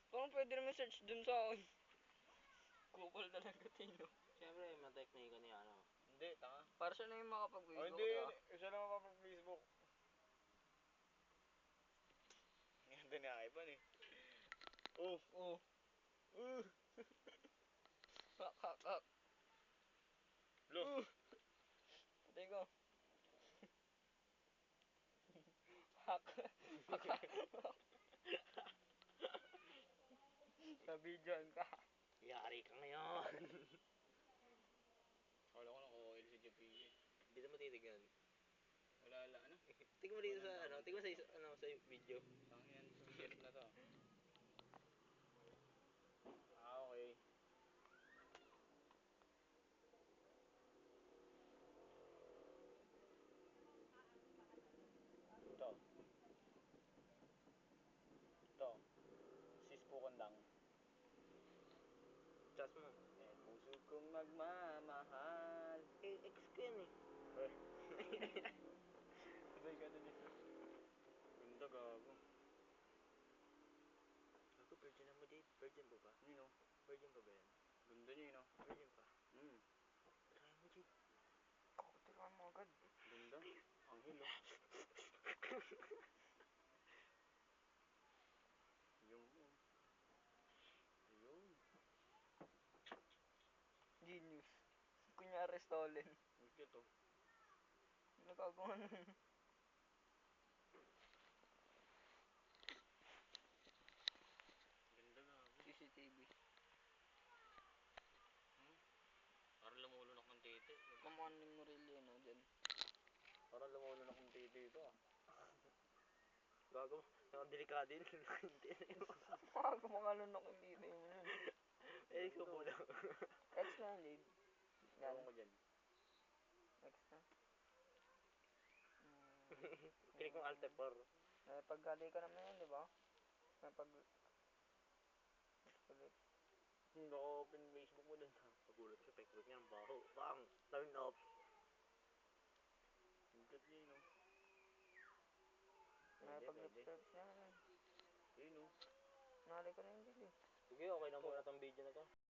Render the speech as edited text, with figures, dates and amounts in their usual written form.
Parang pwede naman search dun sa akin. Kupal talaga tino. Siyempre, mateknika niya, ano. Hindi, tanga. Para siya na yung Oh, makapag-Facebook, hindi. diba? Isa lang mapapag-Facebook. Ganda ni iPhone eh. Oh. Oh. Hak. Lo. Patay ko. Hak. Sa videoan ka. Yari ka ngayon. Kala ko naka-oil si JP. Hindi na matitignan. Wala, ano? Tingnan mo dito sa, ano, tingnan mo sa, sa video. Tangian, BS na to. Ah, okay. Ito. Ito. Sis po kondang. Chas mo. Eh, puso kong magmamahal. Eh, ex ko yan eh. Eh. Sabay ka na dito. Ganda, gago. Ako, virgin na mo, Jade. Virgin po ba? Yun o. Virgin pa ba yan? Ganda niya yun o. Virgin pa. Try mo, Jade. Kakutilan mo agad. Ganda. Ang hilo. Yung. Yung. Genius. Kunyari stolen. Ang cute o. Nagagawa nun. Ganda, gago. CCTV. Parang lumulunok ng titi. Kamanin mo rin yun, dyan. Parang lumulunok ng titi ito ah. Gago. Nakadelikado yun. Hindi na yun. Kumakalunok yung dito mo nun. Eh, ex ko po lang. X na yung lead. Yan. Ewan ko dyan. X na. Click mo Alt F4. Eh, paggali ka naman yun, di ba? May pag... Ulit. Naka-open Facebook mo dun ha. Pagulat ka, Facebook niya. Ang baho. Bang! Turn off. Ang cute niya yun o. May pag-lip-service niya naman. Yun o. Nalay ko na yung lead eh. Sige, okay na muna tong video na to.